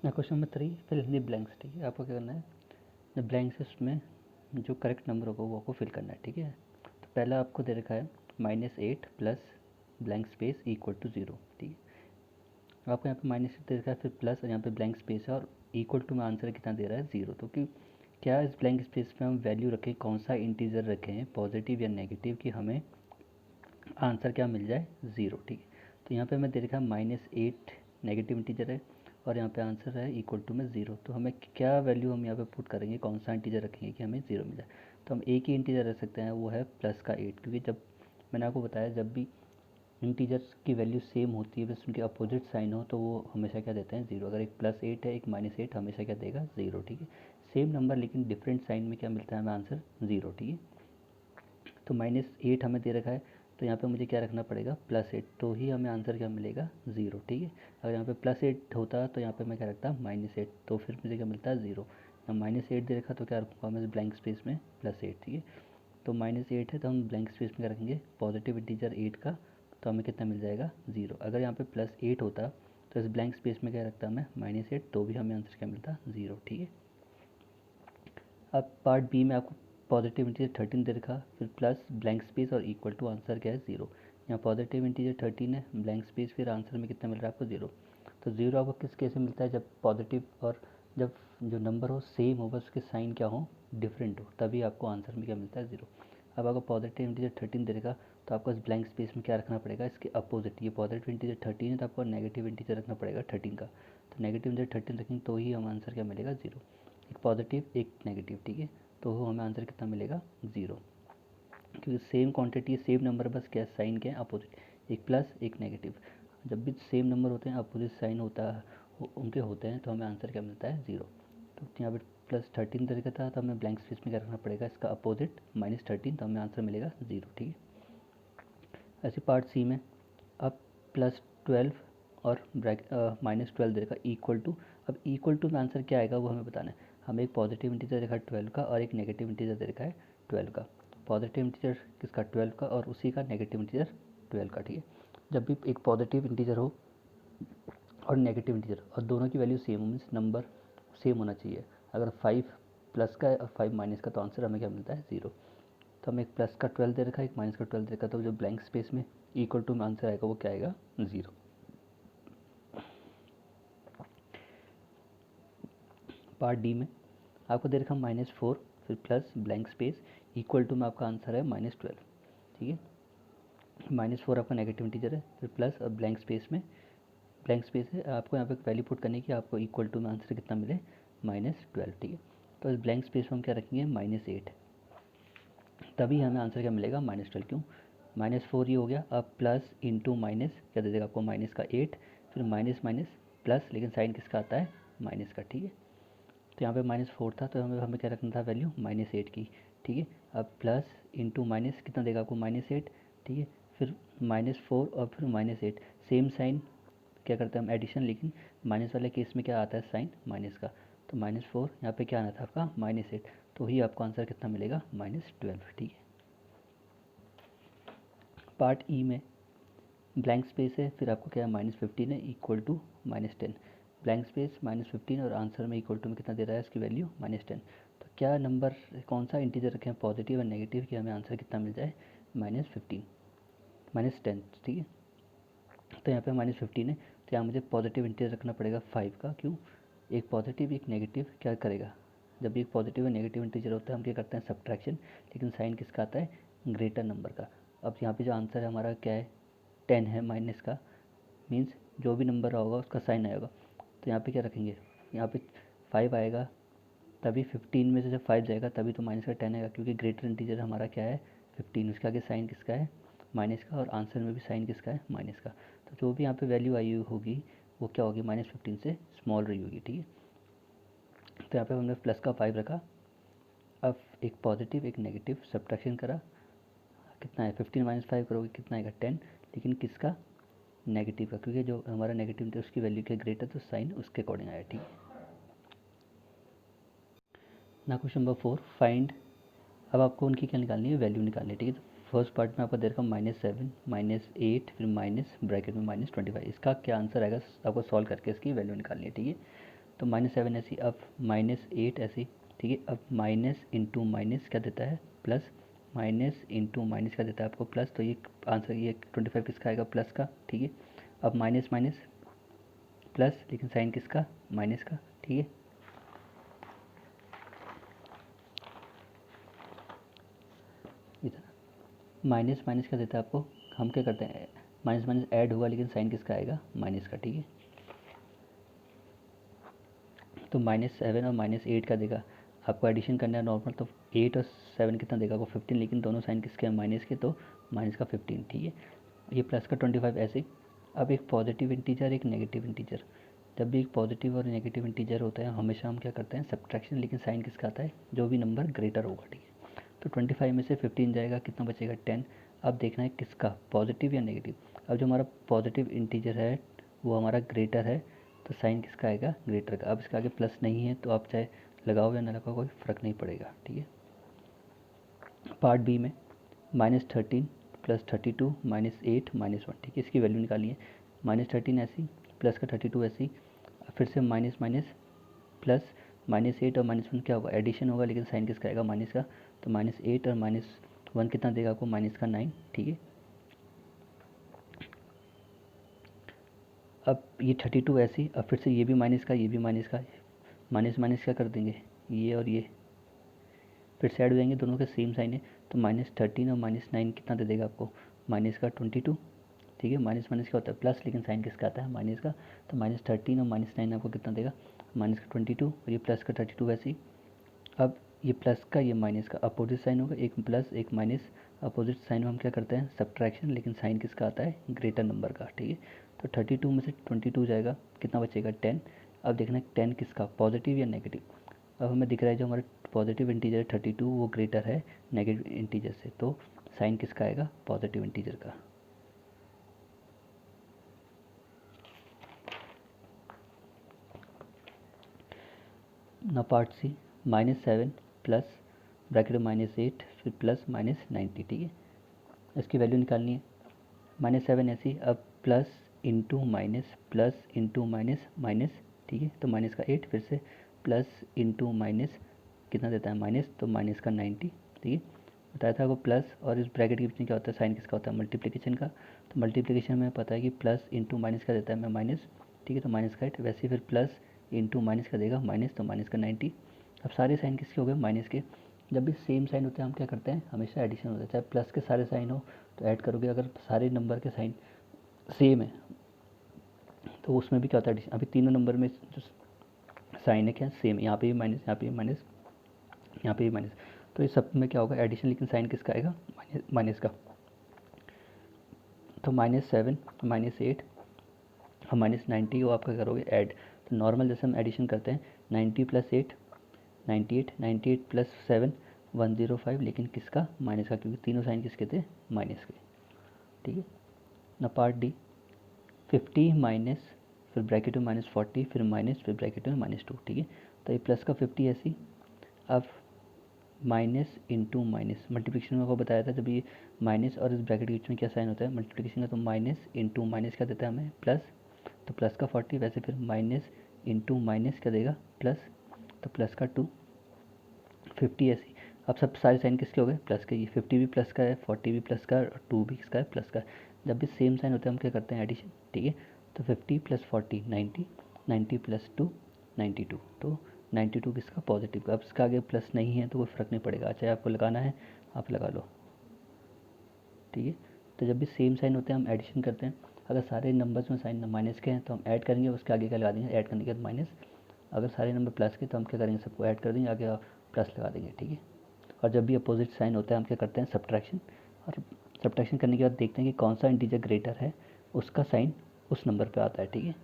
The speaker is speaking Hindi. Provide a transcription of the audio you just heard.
ना question number 3 fill in the blanks. ठीक है, आपको क्या करना है, द ब्लैंक्स उसमें जो करेक्ट नंबर होगा वो आपको फिल करना है। ठीक है, तो पहला आपको दे रखा है -8 plus blank space equal to 0। ठीक है, आपको यहाँ पे -8 दे रखा है, फिर प्लस और यहाँ पे ब्लैंक स्पेस है और इक्वल टू में आंसर कितना दे रहा है 0। तो कि क्या इस ब्लैंक स्पेस में हम वैल्यू रखें, कौन सा इंटीजर रखें, पॉजिटिव या नेगेटिव, कि हमें आंसर क्या मिल जाए 0। ठीक है, तो यहाँ पे हमें दे रखा है -8 नेगेटिव इंटीजर है और यहाँ पे आंसर है इक्वल टू में 0। तो हमें क्या वैल्यू हम यहाँ पे पुट करेंगे, कौन सा इंटीजर रखेंगे कि हमें 0 मिल जाए। तो हम एक ही इंटीजर रख सकते हैं, वो है +8, क्योंकि जब मैंने आपको बताया जब भी इंटीजर्स की वैल्यू सेम होती है बस उनके अपोजिट साइन हो तो वो हमेशा क्या देते हैं 0। अगर एक +8 है एक -8 हमेशा क्या देगा 0। ठीक है, सेम नंबर लेकिन डिफरेंट साइन में क्या मिलता है हमें आंसर 0। ठीक है, तो -8 हमें दे रखा है, तो यहाँ पे मुझे क्या रखना पड़ेगा +8, तो ही हमें आंसर क्या मिलेगा 0। ठीक है, अगर यहाँ पे +8 होता तो यहाँ पे मैं क्या रखता -8, तो फिर मुझे क्या मिलता है 0। यहाँ -8 दे रखा तो क्या रखूँगा मैं ब्लैंक स्पेस में +8। ठीक है, तो -8 है तो हम ब्लैंक स्पेस में क्या रखेंगे पॉजिटिव इंटीजर 8 का, तो हमें कितना मिल जाएगा 0। अगर यहाँ पे +8 होता तो इस ब्लैंक स्पेस में क्या रखता मैं -8, तो भी हमें आंसर क्या मिलता 0। ठीक है, अब पार्ट बी में आपको पॉजिटिव इंटीजर 13 दे रखा, फिर प्लस ब्लैंक स्पेस और इक्वल टू आंसर क्या है 0। यहाँ पॉजिटिव इंटीजर 13 है, ब्लैंक स्पेस, फिर आंसर में कितना मिल रहा है आपको 0। तो 0 आपको किस केस में मिलता है, जब पॉजिटिव और जब जो नंबर हो सेम हो बस उसके साइन क्या हो डिफरेंट हो, तभी आपको आंसर में क्या मिलता है 0। अब आपको पॉजिटिव इंटीजर 13 दे रखा, तो आपको इस ब्लैंक स्पेस में क्या रखना पड़ेगा, इसके अपोजिट। ये पॉजिटिव इंटीजर 13 है तो आपको नेगेटिव इंटीजर रखना पड़ेगा 13 का, तो नेगेटिव इंटीजर 13 रखेंगे तो ही हम आंसर क्या मिलेगा 0। एक पॉजिटिव एक नेगेटिव। ठीक है, तो हमें आंसर कितना मिलेगा 0, क्योंकि सेम क्वांटिटी सेम नंबर बस क्या साइन क्या है अपोजिट, एक प्लस एक नेगेटिव। जब भी सेम नंबर होते हैं अपोजिट साइन होता है उनके होते हैं तो हमें आंसर क्या मिलता है 0। तो यहाँ पे +13 तरीका था तो हमें ब्लैंक स्पेस में क्या रखना पड़ेगा इसका अपोजिट -13, तो हमें आंसर मिलेगा 0। ठीक है, ऐसे पार्ट सी में अब +12 और -12 दे रखा इक्वल टू। अब इक्वल टू में आंसर क्या आएगा वो हमें बताना है। हमें एक पॉजिटिव इंटीजर देखा है 12 का और एक नेगेटिव इंटीजर दे रखा है 12 का। पॉजिटिव इंटीजर किसका 12 का और उसी का नेगेटिव इंटीजर 12 का। ठीक है, जब भी एक पॉजिटिव इंटीजर हो और नेगेटिव इंटीजर और दोनों की वैल्यू सेम हो मीन्स नंबर सेम होना चाहिए। अगर 5 प्लस का है और 5 माइनस का, तो आंसर हमें क्या मिलता है 0। तो हमें एक प्लस का 12 दे रखा है एक माइनस का 12 दे रखा है, तो जो ब्लैंक स्पेस में इक्वल टू में आंसर आएगा वो क्या आएगा 0। पार्ट डी में आपको दे रखा -4 फिर plus blank space equal to में आपका आंसर है -12। ठीक है, -4 आपका नेगेटिव इंटीजर है, फिर प्लस और ब्लैंक स्पेस में ब्लैंक स्पेस है, आपको यहाँ पे वैल्यू पुट करनी है कि आपको इक्वल टू में आंसर कितना मिले -12। ठीक है, तो इस ब्लैंक स्पेस में हम क्या रखेंगे -8, तभी हमें आंसर क्या मिलेगा -12। क्यों, -4 ये हो गया, अब प्लस इंटू माइनस क्या दे देगा आपको माइनस का 8, फिर माइनस माइनस प्लस, लेकिन साइन किसका आता है माइनस का। ठीक है, तो यहाँ पे -4 था तो हमें हमें क्या रखना था वैल्यू -8 की। ठीक है, अब प्लस इंटू माइनस कितना देगा आपको -8। ठीक है, फिर -4 और फिर -8 सेम साइन क्या करते हैं हम एडिशन, लेकिन माइनस वाले केस में क्या आता है साइन माइनस का। तो -4 यहाँ पे क्या आना था आपका -8, तो ही आपको आंसर कितना मिलेगा -12। ठीक है, पार्ट ई में ब्लैंक स्पेस है, फिर आपको क्या है -15 है इक्वल टू -10। ब्लैंक स्पेस -15 और आंसर में इक्वल टू में कितना दे रहा है इसकी वैल्यू -10। तो क्या नंबर कौन सा इंटीजर रखें पॉजिटिव और नेगेटिव कि हमें आंसर कितना मिल जाए -15 -10। ठीक है, तो यहाँ पे -15 है तो यहाँ मुझे पॉजिटिव इंटीजर रखना पड़ेगा 5 का। क्यों, एक पॉजिटिव एक नेगेटिव क्या करेगा, जब एक पॉजिटिव और नेगेटिव इंटीजर होता है हम क्या करते हैं सब्ट्रैक्शन, लेकिन साइन किसका आता है ग्रेटर नंबर का। अब यहाँ पे जो आंसर है हमारा क्या है 10 है, माइनस का मीन्स जो भी नंबर होगा उसका साइन आएगा। तो यहाँ पे क्या रखेंगे, यहाँ पे 5 आएगा, तभी 15 में से जब 5 जाएगा तभी तो माइनस का 10 आएगा, क्योंकि ग्रेटर इंटीजर हमारा क्या है 15, उसके आगे साइन किसका है माइनस का, और आंसर में भी साइन किसका है माइनस का। तो जो भी यहाँ पे वैल्यू आई होगी वो क्या होगी -15 से स्मॉल रही होगी। ठीक है, तो यहाँ पे हमने प्लस का 5 रखा, अब एक पॉजिटिव एक नेगेटिव सब्ट्रैक्शन करा, कितना है 15 - 5 करोगे कितना आएगा 10, लेकिन किसका नेगेटिव का, क्योंकि जो हमारा नेगेटिव था उसकी वैल्यू क्या ग्रेटर तो साइन उसके अकॉर्डिंग आया। ठीक है, ना क्वेश्चन नंबर 4 फाइंड। अब आपको उनकी क्या निकालनी है वैल्यू निकालनी है। ठीक है, तो फर्स्ट पार्ट में आपको दे रखा -7 -8 फिर माइनस ब्रैकेट में -25, इसका क्या आंसर आएगा आपको सॉल्व करके इसकी वैल्यू निकालनी है। ठीक है, तो -7 ऐसी, अब -8 ऐसी, ठीक है। अब माइनस इंटू माइनस क्या देता है, प्लस, माइनस इंटू माइनस क्या देता है आपको, प्लस। तो ये आंसर, ये 25 किसका आएगा, प्लस का, ठीक है। अब माइनस माइनस प्लस, लेकिन साइन किसका, माइनस का, ठीक है। इतना माइनस माइनस क्या देता है आपको, हम क्या करते हैं, माइनस माइनस ऐड हुआ, लेकिन साइन किसका आएगा, माइनस का, ठीक है। तो -7 और -8 का देगा, आपको एडिशन करना है नॉर्मल, तो 8 और 7 कितना देगा आपको, 15, लेकिन दोनों साइन किसके हैं, माइनस के, तो माइनस का 15, ठीक है। ये प्लस का 25 ऐसे। अब एक पॉजिटिव इंटीजर, एक नेगेटिव इंटीजर, जब भी एक पॉजिटिव और नेगेटिव इंटीजर होता है हमेशा हम क्या करते हैं, सब्ट्रैक्शन, लेकिन साइन किसका आता है, जो भी नंबर ग्रेटर होगा, ठीक है। तो 25 में से 15 जाएगा, कितना बचेगा, 10। अब देखना है किसका, पॉजिटिव या नेगेटिव। अब जो हमारा पॉजिटिव इंटीजर है वो हमारा ग्रेटर है, तो साइन किसका आएगा, ग्रेटर का। अब इसके आगे प्लस नहीं है, तो आप चाहे लगाओ या ना लगाओ कोई फ़र्क नहीं पड़ेगा, ठीक है। पार्ट बी में -13 प्लस 32 -8 -1, ठीक है। इसकी वैल्यू निकालिए। -13 ऐसी, प्लस का 32 ऐसी, फिर से माइनस माइनस प्लस, -8 और -1 क्या होगा, एडिशन होगा, लेकिन साइन किसका आएगा, माइनस का। तो -8 और -1 कितना देगा आपको, माइनस का 9, ठीक है। अब ये 32 ऐसी, अब फिर से ये भी माइनस का, ये भी माइनस का, माइनस माइनस क्या कर देंगे, ये और ये फिर से ऐड हो जाएंगे, दोनों के सेम साइन है। तो -13 और -9 कितना दे देगा आपको, माइनस का 22, ठीक है। माइनस माइनस क्या होता है, प्लस, लेकिन साइन किसका आता है, माइनस का। तो -13 और -9 आपको कितना देगा, माइनस का 22, और ये प्लस का 32 वैसे ही। अब ये प्लस का, ये माइनस का अपोजिट साइन होगा, एक प्लस एक माइनस, अपोजिट साइन में हम क्या करते हैं, सब्ट्रैक्शन, लेकिन साइन किसका आता है, ग्रेटर नंबर का, ठीक है। तो 32 में से 22 जाएगा, कितना बचेगा, 10। अब देखना है 10 किसका, पॉजिटिव या नेगेटिव। अब हमें दिख रहा है जो हमारा पॉजिटिव इंटीजर 32 वो ग्रेटर है नेगेटिव इंटीजर से, तो साइन किसका आएगा, पॉजिटिव इंटीजर का। ना पार्ट सी, -7 प्लस ब्रैकेट -8 फिर प्लस -90, ठीक है। इसकी वैल्यू निकालनी है। -7 ऐसी, अब plus into minus, plus into minus minus, ठीक है। तो माइनस का 8, फिर से प्लस इंटू माइनस कितना देता है, माइनस, तो माइनस का 90, ठीक है। बताया था आपको प्लस और इस ब्रैकेट के बीच में क्या होता है, साइन किसका होता है, मल्टीप्लिकेशन का। तो मल्टीप्लिकेशन में पता है कि प्लस इंटू माइनस का देता है, मैं माइनस, ठीक है। तो माइनस का 8, वैसे ही फिर प्लस इंटू माइनस का देगा, माइनस, तो माइनस का 90। अब सारे साइन किसके हो गए, माइनस के। जब भी सेम साइन होते हैं हम क्या करते हैं, हमेशा एडिशन होता है, चाहे प्लस के सारे साइन हो तो ऐड करोगे, अगर सारे नंबर के साइन सेम है तो उसमें भी क्या होता है, एडिशन। अभी तीनों नंबर में जो साइन है क्या, सेम, यहाँ पे भी माइनस, यहाँ पे भी माइनस, यहाँ पे भी माइनस, तो इस सब में क्या होगा, एडिशन, लेकिन साइन किसका आएगा, माइनस का। तो -7 -8 और -90 वो आपका करोगे ऐड। तो नॉर्मल जैसे हम एडिशन करते हैं, 90 + 8 98, 98 + 7 105, लेकिन किसका, माइनस का, क्योंकि तीनों साइन किसके थे, माइनस के, ठीक है ना। पार्ट डी, 50 माइनस, फिर ब्रैकेट में -40, फिर माइनस, फिर ब्रैकेट में -2, ठीक है। तो ये प्लस का 50 ऐसी, अब माइनस इंटू माइनस, मल्टीप्लिकेशन में आपको बताया था, जब ये माइनस और इस ब्रैकेट के बीच में क्या साइन होता है, मल्टीप्लिकेशन का। तो माइनस इंटू माइनस क्या देता है हमें, प्लस, तो प्लस का 40, वैसे फिर माइनस इंटू माइनस क्या देगा, प्लस, तो प्लस का 2, 50 ऐसी। अब सब सारे साइन किसके हो गए, प्लस के। ये 50 भी प्लस का है, 40 भी प्लस का है, और 2 भी किसका है, प्लस का है। जब भी सेम साइन होता है हम क्या करते हैं, एडिशन, ठीक है। तो 50 + 40 90, 90 + 2 92, तो 92 किसका, पॉजिटिव का। अब इसका आगे प्लस नहीं है तो कोई फ़र्क नहीं पड़ेगा, चाहे आपको लगाना है आप लगा लो, ठीक है। तो जब भी सेम साइन होते हैं हम एडिशन करते हैं, अगर सारे नंबर्स में साइन माइनस के हैं तो हम ऐड करेंगे, उसके आगे क्या लगा देंगे, ऐड करने के बाद माइनस। अगर सारे नंबर प्लस के तो हम क्या करेंगे, सबको ऐड कर देंगे, आगे प्लस लगा देंगे, ठीक है। और जब भी अपोजिट साइन होता है हम क्या करते हैं, सब्ट्रैक्शन। और सब्ट्रैक्शन करने के बाद देखते हैं कि कौन सा इंटीजर ग्रेटर है, उसका साइन उस नंबर पे आता है, ठीक है।